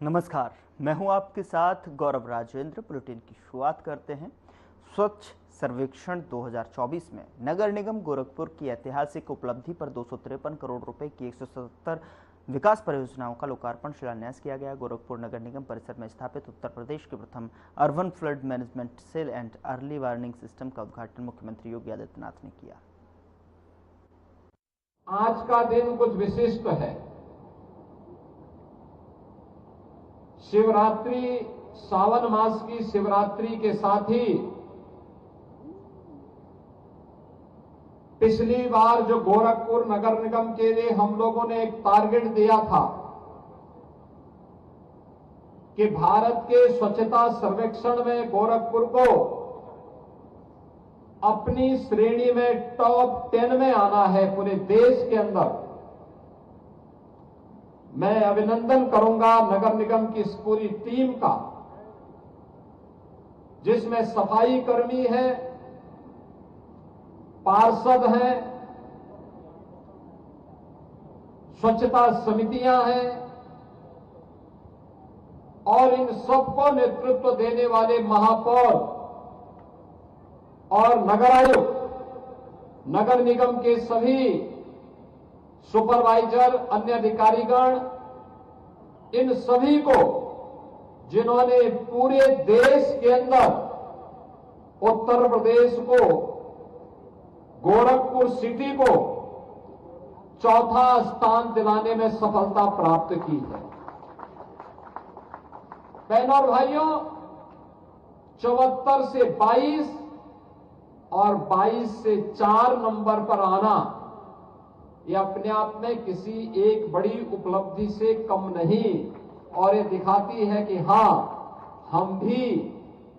नमस्कार, मैं हूं आपके साथ गौरव राजेंद्र। बुलेटिन की शुरुआत करते हैं। स्वच्छ सर्वेक्षण 2024 में नगर निगम गोरखपुर की ऐतिहासिक उपलब्धि पर 253 करोड़ रुपए की 177 विकास परियोजनाओं का लोकार्पण शिलान्यास किया गया। गोरखपुर नगर निगम परिसर में स्थापित उत्तर प्रदेश के प्रथम urban flood management cell and early warning system का उद्घाटन मुख्यमंत्री योगी आदित्यनाथ ने किया। आज का दिन कुछ विशिष्ट है। शिवरात्रि, सावन मास की शिवरात्रि के साथ ही पिछली बार जो गोरखपुर नगर निगम के लिए हम लोगों ने एक टारगेट दिया था कि भारत के स्वच्छता सर्वेक्षण में गोरखपुर को अपनी श्रेणी में टॉप 10 में आना है पूरे देश के अंदर। मैं अभिनंदन करूंगा नगर निगम की इस पूरी टीम का, जिसमें सफाई कर्मी हैं, पार्षद हैं, स्वच्छता समितियां हैं और इन सबको नेतृत्व देने वाले महापौर और नगर आयुक्त, नगर निगम के सभी सुपरवाइजर, अन्य अधिकारीगण, इन सभी को जिन्होंने पूरे देश के अंदर उत्तर प्रदेश को, गोरखपुर सिटी को चौथा स्थान दिलाने में सफलता प्राप्त की है। बहनों और भाइयों, 74 से 22 और 22 से 4 नंबर पर आना यह अपने आप में किसी एक बड़ी उपलब्धि से कम नहीं, और ये दिखाती है कि हां, हम भी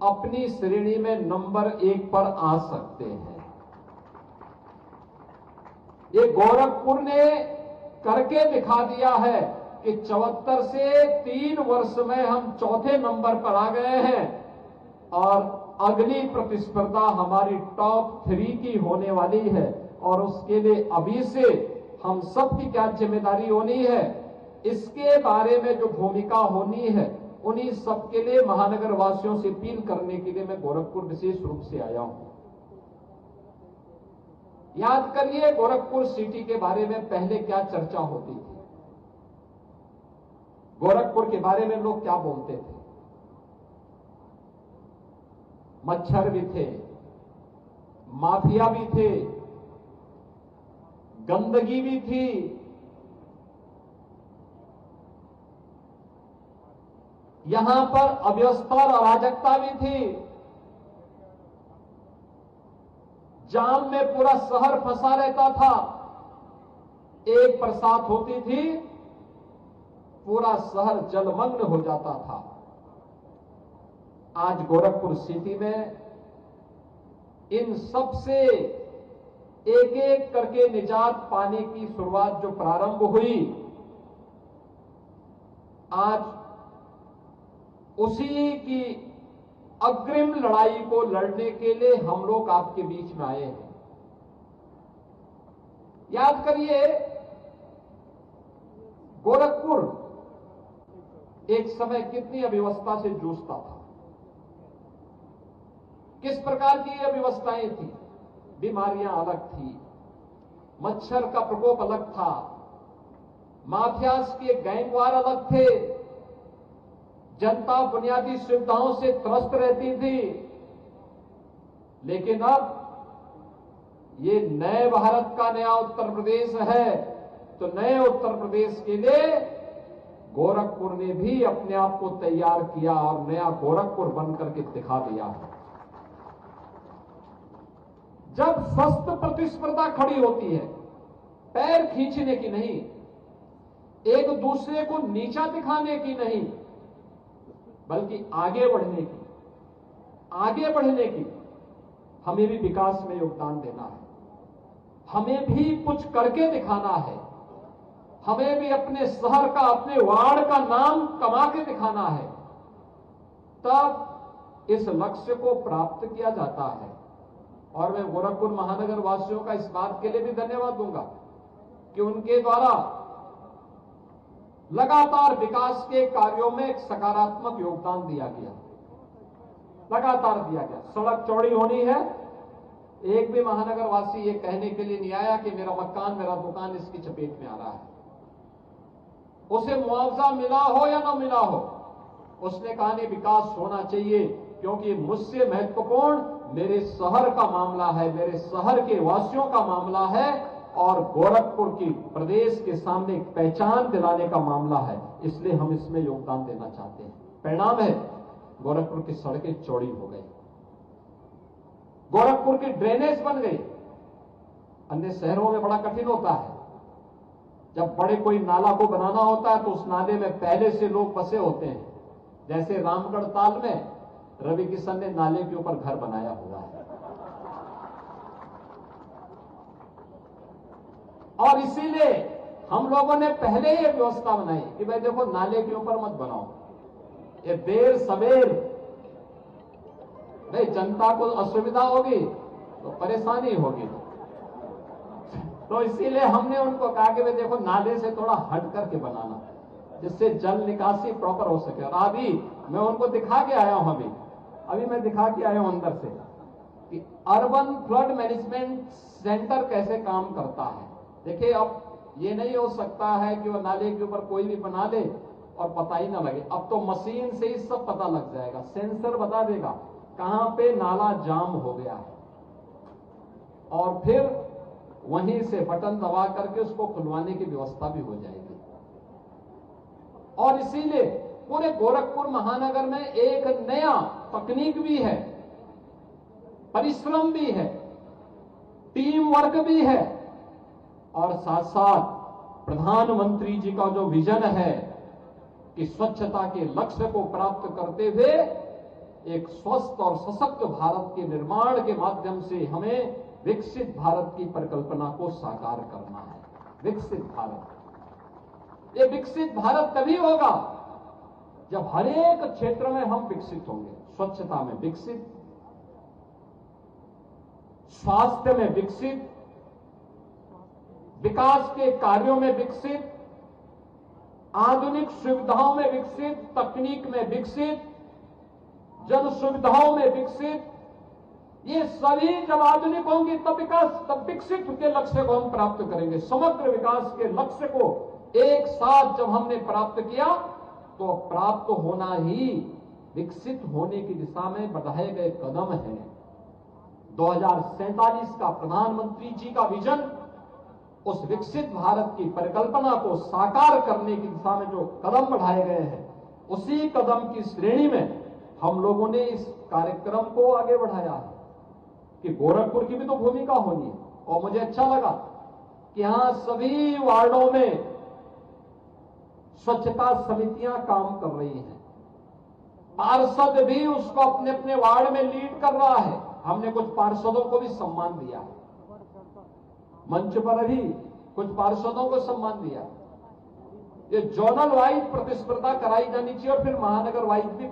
अपनी श्रेणी में नंबर 1 पर आ सकते हैं। ये गोरखपुर ने करके दिखा दिया है कि 74 से 3 वर्ष में हम चौथे नंबर पर आ गए हैं और अगली प्रतिस्पर्धा हमारी टॉप 3 की होने वाली है। और उसके लिए अभी से हम सब की क्या जिम्मेदारी होनी है, इसके बारे में जो भूमिका होनी है, उन्हीं सब के लिए महानगर वासियों से अपील करने के लिए मैं गोरखपुर विशेष रूप से आया हूं। याद करिए, गोरखपुर सिटी के बारे में पहले क्या चर्चा होती थी, गोरखपुर के बारे में लोग क्या बोलते थे। मच्छर भी थे, माफिया भी थे, गंदगी भी थी, यहां पर अव्यवस्था और अराजकता भी थी, जाम में पूरा शहर फंसा रहता था, एक बरसात होती थी पूरा शहर जलमग्न हो जाता था। आज गोरखपुर सिटी में इन सब से एक एक करके निजात पाने की शुरुआत जो प्रारंभ हुई, आज उसी की अग्रिम लड़ाई को लड़ने के लिए हम लोग आपके बीच में आए हैं। याद करिए, गोरखपुर एक समय कितनी अव्यवस्था से जूझता था, किस प्रकार की अव्यवस्थाएं थी। बीमारियां अलग थी, मच्छर का प्रकोप अलग था, माफियाज के गैंगवार अलग थे, जनता बुनियादी सुविधाओं से त्रस्त रहती थी। लेकिन अब ये नए भारत का नया उत्तर प्रदेश है, तो नए उत्तर प्रदेश के लिए गोरखपुर ने भी अपने आप को तैयार किया और नया गोरखपुर बनकर के दिखा दिया है। जब स्वस्थ प्रतिस्पर्धा खड़ी होती है, पैर खींचने की नहीं, एक दूसरे को नीचा दिखाने की नहीं, बल्कि आगे बढ़ने की, हमें भी विकास में योगदान देना है, हमें भी कुछ करके दिखाना है, हमें भी अपने शहर का, अपने वार्ड का नाम कमा के दिखाना है, तब इस लक्ष्य को प्राप्त किया जाता है। और मैं गोरखपुर महानगर वासियों का इस बात के लिए भी धन्यवाद दूंगा कि उनके द्वारा लगातार विकास के कार्यों में एक सकारात्मक योगदान दिया गया, लगातार दिया गया। सड़क चौड़ी होनी है, एक भी महानगर वासी ये कहने के लिए नहीं आया कि मेरा मकान, मेरा दुकान इसकी चपेट में आ रहा है। उसे मुआवजा मिला हो या ना मिला हो, उसने कहा नहीं, विकास होना चाहिए, क्योंकि मुझसे महत्वपूर्ण मेरे शहर का मामला है, मेरे शहर के वासियों का मामला है और गोरखपुर की प्रदेश के सामने एक पहचान दिलाने का मामला है, इसलिए हम इसमें योगदान देना चाहते हैं। परिणाम है, गोरखपुर की सड़कें चौड़ी हो गई, गोरखपुर की ड्रेनेज बन गई। अन्य शहरों में बड़ा कठिन होता है, जब बड़े कोई नाला को बनाना होता है तो उस नाले में पहले से लोग बसे होते हैं। जैसे रामगढ़ ताल में रवि किशन ने नाले के ऊपर घर बनाया हुआ है, और इसीलिए हम लोगों ने पहले ही व्यवस्था बनाई कि भाई देखो, नाले के ऊपर मत बनाओ, ये देर सवेर भाई जनता को असुविधा होगी तो परेशानी होगी। तो इसीलिए हमने उनको कहा कि भाई देखो, नाले से थोड़ा हट करके बनाना, जिससे जल निकासी प्रॉपर हो सके। और अभी मैं उनको दिखा के आया हूं, अभी मैं दिखा के आया हूं अंदर से कि अर्बन फ्लड मैनेजमेंट सेंटर कैसे काम करता है। देखिए, अब ये नहीं हो सकता है कि वो नाले के ऊपर कोई भी बना दे और पता ही ना लगे। अब तो मशीन से ही सब पता लग जाएगा, सेंसर बता देगा कहां पे नाला जाम हो गया है, और फिर वहीं से बटन दबा करके उसको खुलवाने की व्यवस्था भी हो जाएगी। और इसीलिए पूरे गोरखपुर महानगर में एक नया तकनीक भी है, परिश्रम भी है, टीम वर्क भी है, और साथ साथ प्रधानमंत्री जी का जो विजन है कि स्वच्छता के लक्ष्य को प्राप्त करते हुए एक स्वस्थ और सशक्त भारत के निर्माण के माध्यम से हमें विकसित भारत की परिकल्पना को साकार करना है। विकसित भारत, ये विकसित भारत तभी होगा जब हर एक क्षेत्र में हम विकसित होंगे। स्वच्छता में विकसित, स्वास्थ्य में विकसित, विकास के कार्यों में विकसित, आधुनिक सुविधाओं में विकसित, तकनीक में विकसित, जन सुविधाओं में विकसित, ये सभी जब आधुनिक होंगी तब विकास, तब विकसित के लक्ष्य को हम प्राप्त करेंगे। समग्र विकास के लक्ष्य को एक साथ जब हमने प्राप्त किया तो प्राप्त होना ही विकसित होने की दिशा में बढ़ाए गए कदम हैं। 2047 का प्रधानमंत्री जी का विजन, उस विकसित भारत की परिकल्पना को साकार करने की दिशा में जो कदम बढ़ाए गए हैं, उसी कदम की श्रेणी में हम लोगों ने इस कार्यक्रम को आगे बढ़ाया है कि गोरखपुर की भी तो भूमिका होनी है। और मुझे अच्छा लगा कि यहां सभी वार्डों में स्वच्छता समितियां काम कर रही हैं, पार्षद भी उसको अपने अपने वार्ड में लीड कर रहा है। हमने कुछ पार्षदों को भी सम्मान दिया है, मंच पर भी कुछ पार्षदों को सम्मान दिया। ये जोनल वाइज प्रतिस्पर्धा कराई जानी चाहिए और फिर महानगर वाइज भी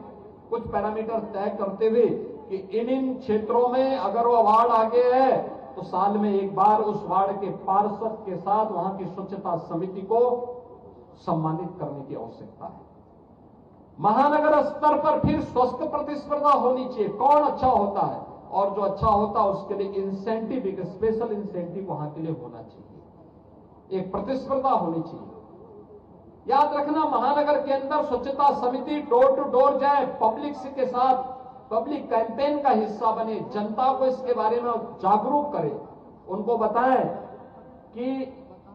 कुछ पैरामीटर तय करते हुए कि इन क्षेत्रों में अगर वो वार्ड आगे है तो साल में एक बार उस वार्ड के पार्षद के साथ वहां की स्वच्छता समिति को सम्मानित करने की आवश्यकता है। महानगर स्तर पर फिर स्वस्थ प्रतिस्पर्धा होनी चाहिए, कौन अच्छा होता है और जो अच्छा होता है उसके लिए इंसेंटिव, एक स्पेशल इंसेंटिव वहां के लिए होना चाहिए, एक प्रतिस्पर्धा होनी चाहिए। याद रखना, महानगर के अंदर स्वच्छता समिति डोर टू डोर जाए, पब्लिक के साथ पब्लिक कैंपेन का हिस्सा बने, जनता को इसके बारे में जागरूक करे, उनको बताएं कि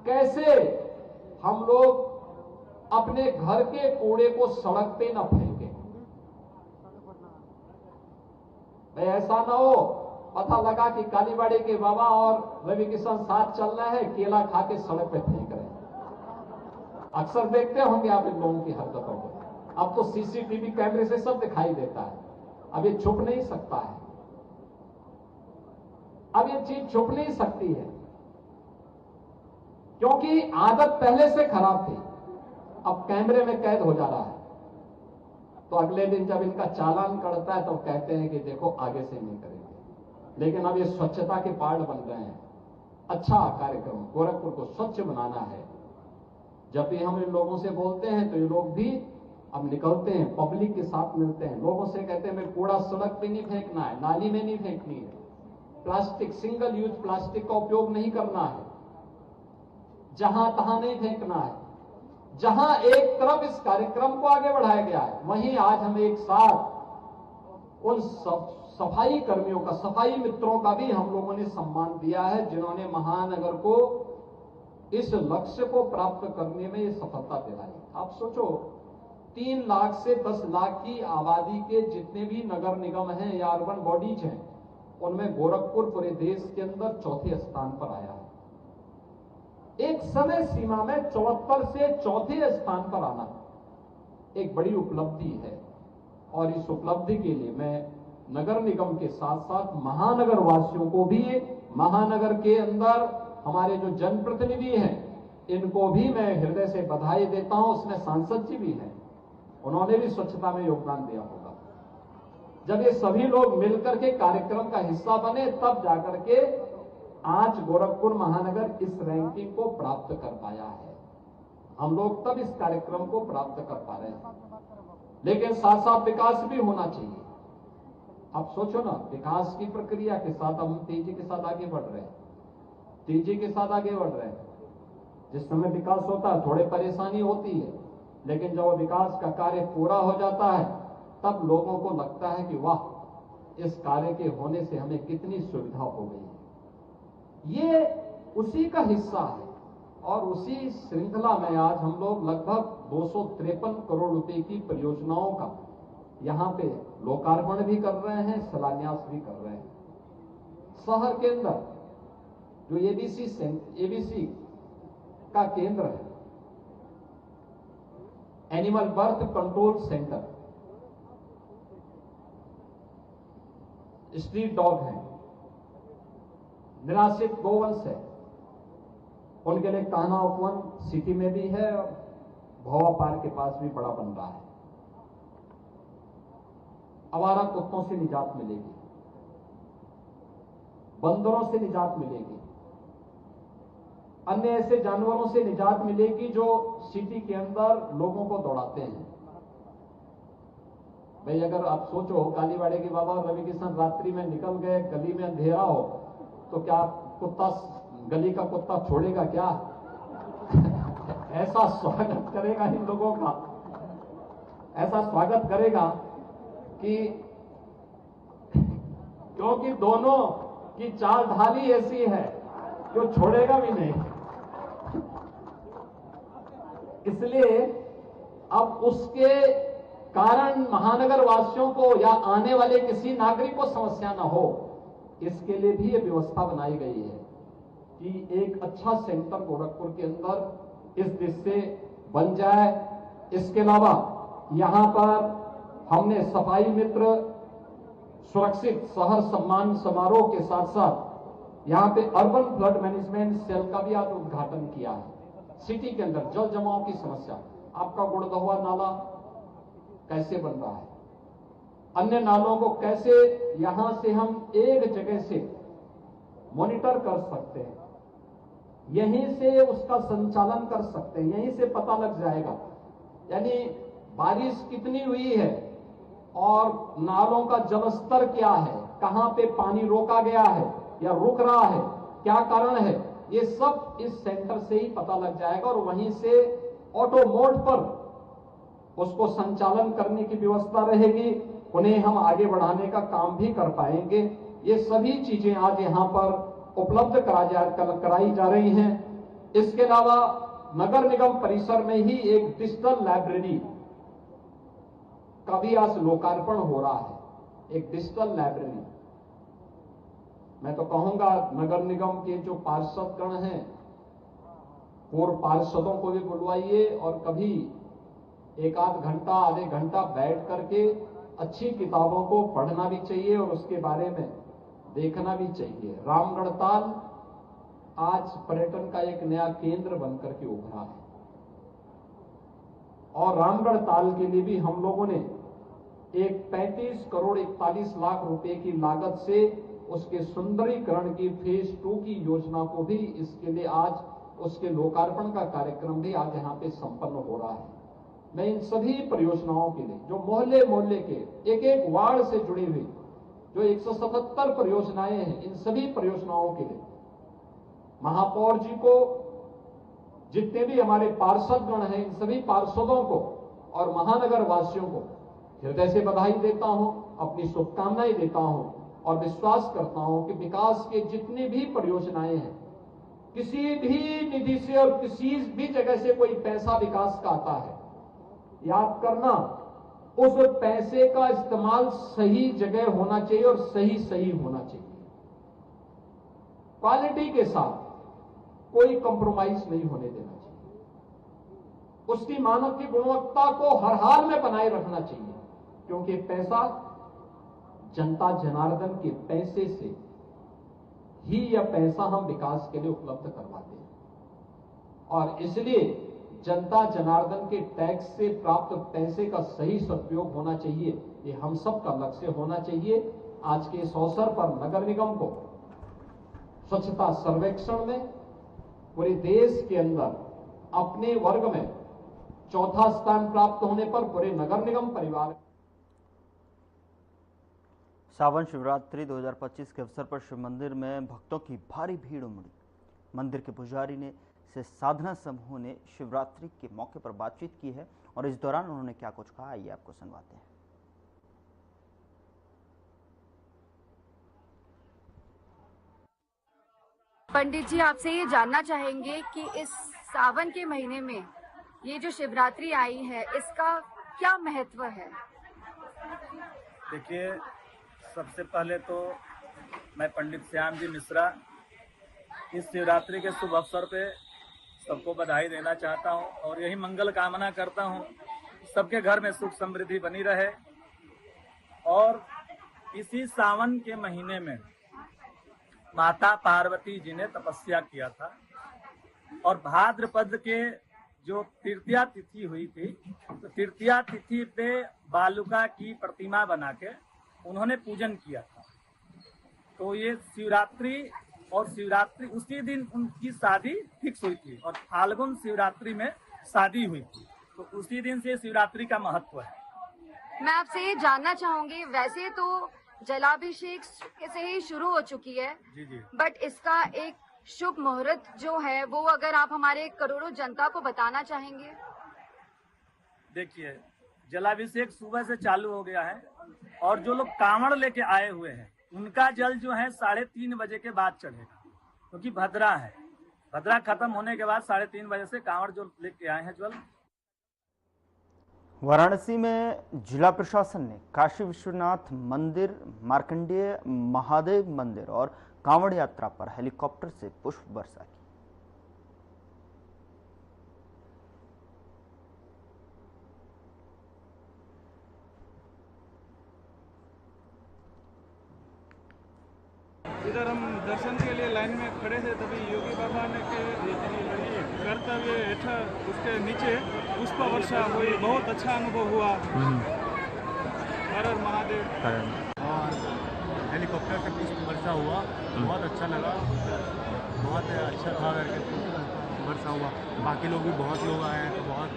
कैसे हम लोग अपने घर के कूड़े को सड़क पे न फेंकें। ऐसा ना हो पता लगा कि कालीबाड़ी के बाबा और रवि किशन साथ चल रहे हैं, केला खा के सड़क पे फेंक रहे हैं। अक्सर देखते होंगे आप इन लोगों की हरकतों को। अब तो सीसीटीवी कैमरे से सब दिखाई देता है, अब ये छुप नहीं सकता है, अब ये चीज छुप नहीं सकती है, क्योंकि आदत पहले से खराब थी, अब कैमरे में कैद हो जा रहा है। तो अगले दिन जब इनका चालान कटता है तो कहते हैं कि देखो आगे से नहीं करेंगे। लेकिन अब ये स्वच्छता के पार्ट बन रहे हैं। अच्छा कार्यक्रम, गोरखपुर को स्वच्छ बनाना है, जब भी हम इन लोगों से बोलते हैं तो ये लोग भी अब निकलते हैं, पब्लिक के साथ मिलते हैं, लोगों से कहते हैं मैं कूड़ा सड़क पे नहीं फेंकना है, नाली में नहीं फेंकनी है, प्लास्टिक, सिंगल यूज प्लास्टिक का उपयोग नहीं करना है, जहां तहां नहीं फेंकना है। जहां एक तरफ इस कार्यक्रम को आगे बढ़ाया गया है, वहीं आज हम एक साथ उन सफाई कर्मियों का, सफाई मित्रों का भी हम लोगों ने सम्मान दिया है, जिन्होंने महानगर को इस लक्ष्य को प्राप्त करने में ये सफलता दिलाई। आप सोचो, 3 लाख से 10 लाख की आबादी के जितने भी नगर निगम हैं या अर्बन बॉडीज हैं, उनमें गोरखपुर पूरे देश के अंदर चौथे स्थान पर आया है। एक समय सीमा में 74 से चौथे स्थान पर आना एक बड़ी उपलब्धि है, और इस उपलब्धि के लिए मैं नगर निगम के साथ साथ महानगर वासियों को भी, महानगर के अंदर हमारे जो जनप्रतिनिधि हैं, इनको भी मैं हृदय से बधाई देता हूं। उसमें सांसद जी भी हैं, उन्होंने भी स्वच्छता में योगदान दिया होगा। जब ये सभी लोग मिलकर के कार्यक्रम का हिस्सा बने, तब जाकर के आज गोरखपुर महानगर इस रैंकिंग को प्राप्त कर पाया है। हम लोग तब इस कार्यक्रम को प्राप्त कर पा रहे हैं, लेकिन साथ साथ विकास भी होना चाहिए। अब सोचो ना, विकास की प्रक्रिया के साथ हम तेजी के साथ आगे बढ़ रहे हैं, तेजी के साथ आगे बढ़ रहे हैं। जिस समय विकास होता है थोड़ी परेशानी होती है, लेकिन जब विकास का कार्य पूरा हो जाता है, तब लोगों को लगता है कि वाह, इस कार्य के होने से हमें कितनी सुविधा हो गई है। ये उसी का हिस्सा है, और उसी श्रृंखला में आज हम लोग लगभग 253 करोड़ रुपए की परियोजनाओं का यहां पे लोकार्पण भी कर रहे हैं, शिलान्यास भी कर रहे हैं। शहर के अंदर जो एबीसी का केंद्र है, animal birth control centre, street dog हैं, निराश्रित गोवंश है, उनके लिए कान्हा उपवन सिटी में भी है, और भोवा पार्क के पास भी बड़ा बन रहा है। आवारा कुत्तों से निजात मिलेगी, बंदरों से निजात मिलेगी, अन्य ऐसे जानवरों से निजात मिलेगी जो सिटी के अंदर लोगों को दौड़ाते हैं। भाई अगर आप सोचो, कालीवाड़े के बाबा रवि किशन रात्रि में निकल गए, गली में अंधेरा हो, तो क्या कुत्ता, गली का कुत्ता छोड़ेगा क्या? ऐसा स्वागत करेगा इन लोगों का, ऐसा स्वागत करेगा कि, क्योंकि दोनों की चाल ढाली ऐसी है कि वो छोड़ेगा भी नहीं। इसलिए अब उसके कारण महानगर वासियों को या आने वाले किसी नागरिक को समस्या ना हो, इसके लिए भी ये व्यवस्था बनाई गई है कि एक अच्छा सेंटर गोरखपुर के अंदर इस देश से बन जाए। इसके अलावा यहां पर हमने सफाई मित्र सुरक्षित शहर सम्मान समारोह के साथ साथ यहां पे अर्बन फ्लड मैनेजमेंट सेल का भी आज उद्घाटन किया है। सिटी के अंदर जल जमाव की समस्या, आपका गुड़दहुआ नाला कैसे बन रहा है, अन्य नालों को कैसे यहां से हम एक जगह से मॉनिटर कर सकते हैं, यहीं से उसका संचालन कर सकते हैं, यहीं से पता लग जाएगा। यानी बारिश कितनी हुई है और नालों का जलस्तर क्या है, कहां पे पानी रोका गया है या रुक रहा है, क्या कारण है, ये सब इस सेंटर से ही पता लग जाएगा, और वहीं से ऑटो मोड पर उसको संचालन करने की व्यवस्था रहेगी, उन्हें हम आगे बढ़ाने का काम भी कर पाएंगे। ये सभी चीजें आज यहां पर उपलब्ध कराई जा रही हैं। इसके अलावा नगर निगम परिसर में ही एक डिजिटल लाइब्रेरी का भी आज लोकार्पण हो रहा है, एक डिजिटल लाइब्रेरी। मैं तो कहूंगा नगर निगम के जो पार्षदगण हैं, पूर्व पार्षदों को भी बुलवाइए और कभी एक आध घंटा, आधे घंटा बैठ करके अच्छी किताबों को पढ़ना भी चाहिए और उसके बारे में देखना भी चाहिए। रामगढ़ ताल आज पर्यटन का एक नया केंद्र बनकर के उभरा है, और रामगढ़ ताल के लिए भी हम लोगों ने एक 35 करोड़ 41 लाख रुपए की लागत से उसके सुंदरीकरण की फेज 2 की योजना को भी इसके लिए आज उसके लोकार्पण का कार्यक्रम भी आज यहाँ पे संपन्न हो रहा है। मैं इन सभी परियोजनाओं के लिए जो मोहल्ले मोहल्ले के एक एक वार्ड से जुड़ी हुई जो 177 परियोजनाएं हैं, इन सभी परियोजनाओं के लिए महापौर जी को, जितने भी हमारे पार्षदगण हैं, इन सभी पार्षदों को और महानगर वासियों को हृदय से बधाई देता हूं, अपनी शुभकामनाएं देता हूं और विश्वास करता हूं कि विकास के जितनी भी परियोजनाएं हैं, किसी भी निधि से और किसी भी जगह से कोई पैसा विकास का आता है, याद करना उस पैसे का इस्तेमाल सही जगह होना चाहिए और सही होना चाहिए। क्वालिटी के साथ कोई कंप्रोमाइज नहीं होने देना चाहिए। उसकी मानव की गुणवत्ता को हर हाल में बनाए रखना चाहिए, क्योंकि पैसा जनता जनार्दन के पैसे से ही यह पैसा हम विकास के लिए उपलब्ध करवाते हैं और इसलिए जनता जनार्दन के टैक्स से प्राप्त पैसे का सही सदुपयोग होना चाहिए, ये हम सब का लक्ष्य होना चाहिए। आज के इस अवसर पर नगर निगम को स्वच्छता सर्वेक्षण में पूरे देश के अंदर अपने वर्ग में चौथा स्थान प्राप्त होने पर पूरे नगर निगम परिवार। सावन शिवरात्रि 2025 के अवसर पर शिव मंदिर में भक्तों की भारी भीड़ उमड़ी। मंदिर के पुजारी ने से साधना समूह ने शिवरात्रि के मौके पर बातचीत की है और इस दौरान उन्होंने क्या कुछ कहा, आइए आपको सुनवाते हैं। पंडित जी, आपसे ये जानना चाहेंगे कि इस सावन के महीने में ये जो शिवरात्रि आई है, इसका क्या महत्व है? देखिए, सबसे पहले तो मैं पंडित श्याम जी मिश्रा इस शिवरात्रि के शुभ अवसर पे सबको बधाई देना चाहता हूं और यही मंगल कामना करता हूं, सबके घर में सुख समृद्धि बनी रहे। और इसी सावन के महीने में माता पार्वती जी ने तपस्या किया था और भाद्रपद के जो तृतीया तिथि हुई थी, तो तृतीया तिथि पे बालुका की प्रतिमा बना के उन्होंने पूजन किया था। तो ये शिवरात्रि और शिवरात्रि उसी दिन उनकी शादी फिक्स हुई थी और फाल्गुन शिवरात्रि में शादी हुई थी, तो उसी दिन से शिवरात्रि का महत्व है। मैं आपसे ये जानना चाहूंगी, वैसे तो जलाभिषेक से ही शुरू हो चुकी है जी, बट इसका एक शुभ मुहूर्त जो है वो अगर आप हमारे करोड़ों जनता को बताना चाहेंगे। देखिए, जलाभिषेक सुबह से चालू हो गया है और जो लोग कांवड़ लेके आए हुए हैं उनका जल जो है 3:30 बजे के बाद चढ़ेगा, क्योंकि भद्रा है। भद्रा खत्म होने के बाद 3:30 बजे से कांवड़ जो लेके आए हैं जल। वाराणसी में जिला प्रशासन ने काशी विश्वनाथ मंदिर, मार्कंडेय महादेव मंदिर और कांवड़ यात्रा पर हेलीकॉप्टर से पुष्प वर्षा की। इधर हम दर्शन के लिए लाइन में खड़े थे, तभी योगी बाबा ने कर्तव्य हेठा उसके नीचे पुष्प वर्षा हुई, बहुत अच्छा अनुभव हुआ। हर हर महादेव। और हेलीकॉप्टर से पुष्प वर्षा हुआ, बहुत अच्छा लगा, बहुत अच्छा था करके पुष्प वर्षा हुआ। बाकी लोग भी बहुत लोग आए हैं, तो बहुत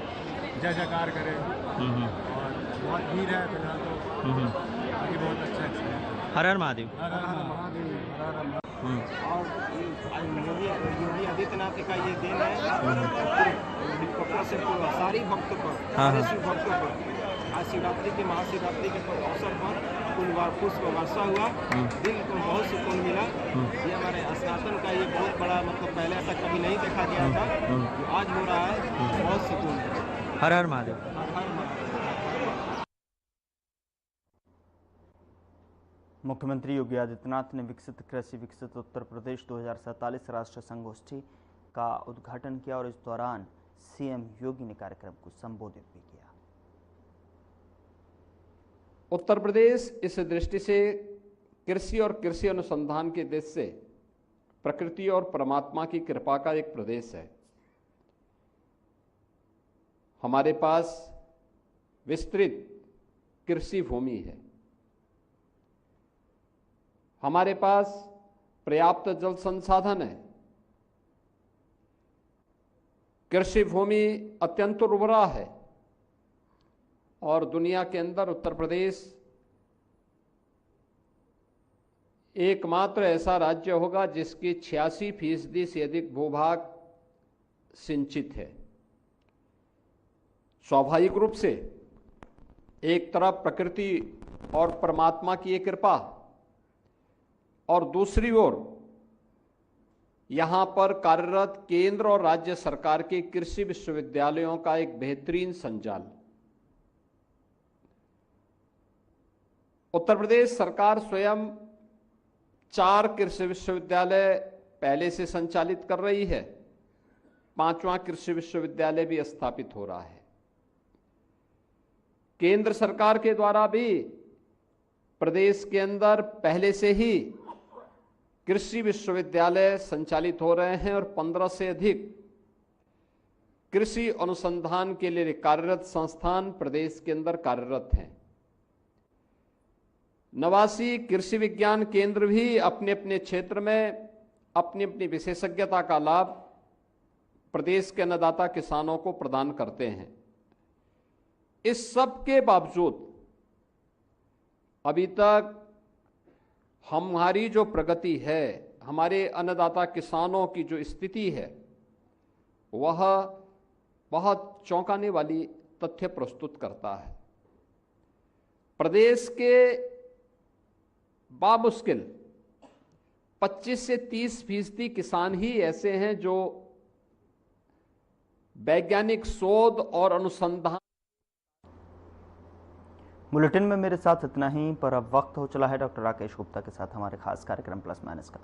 जय जयकार करे और बहुत भीड़ है फिलहाल, तो बाकी बहुत अच्छा एक्सपीरियंस। हर हर महादेव। हर हर महादेव। और योगी आदित्यनाथ का ये दिन है हेलीकॉप्टर से सारी भक्तों पर, सारे शिव भक्तों पर आज शिवरात्रि के महाशिवरात्रि के अवसर पर पुष्प वर्षा हुआ, दिल को बहुत सुकून मिला। ये हमारे स्नातन का ये बहुत बड़ा मतलब पहले ऐसा कभी नहीं देखा गया था, जो आज हो रहा है, बहुत सुकून है। हर हर महादेव। हर हर महादेव। मुख्यमंत्री योगी आदित्यनाथ ने विकसित कृषि विकसित उत्तर प्रदेश 2047 राष्ट्रीय संगोष्ठी का उद्घाटन किया और इस दौरान सीएम योगी ने कार्यक्रम को संबोधित भी किया। उत्तर प्रदेश इस दृष्टि से कृषि और कृषि अनुसंधान के देश से प्रकृति और परमात्मा की कृपा का एक प्रदेश है। हमारे पास विस्तृत कृषि भूमि है, हमारे पास पर्याप्त जल संसाधन है, कृषि भूमि अत्यंत उर्वरा है और दुनिया के अंदर उत्तर प्रदेश एकमात्र ऐसा राज्य होगा जिसकी 86% से अधिक भूभाग सिंचित है। स्वाभाविक रूप से एक तरफ प्रकृति और परमात्मा की एक कृपा और दूसरी ओर यहां पर कार्यरत केंद्र और राज्य सरकार के कृषि विश्वविद्यालयों का एक बेहतरीन संजाल। उत्तर प्रदेश सरकार स्वयं 4 कृषि विश्वविद्यालय पहले से संचालित कर रही है, 5वां कृषि विश्वविद्यालय भी स्थापित हो रहा है। केंद्र सरकार के द्वारा भी प्रदेश के अंदर पहले से ही कृषि विश्वविद्यालय संचालित हो रहे हैं और 15 से अधिक कृषि अनुसंधान के लिए कार्यरत संस्थान प्रदेश के अंदर कार्यरत हैं। 89 कृषि विज्ञान केंद्र भी अपने अपने क्षेत्र में अपनी अपनी विशेषज्ञता का लाभ प्रदेश के अन्नदाता किसानों को प्रदान करते हैं। इस सब के बावजूद अभी तक हमारी जो प्रगति है, हमारे अन्नदाता किसानों की जो स्थिति है, वह बहुत चौंकाने वाली तथ्य प्रस्तुत करता है। प्रदेश के बामुश्किल 25 से 30% किसान ही ऐसे हैं जो वैज्ञानिक शोध और अनुसंधान। बुलेटिन में मेरे साथ इतना ही, पर अब वक्त हो चला है डॉक्टर राकेश गुप्ता के साथ हमारे खास कार्यक्रम प्लस माइनस का।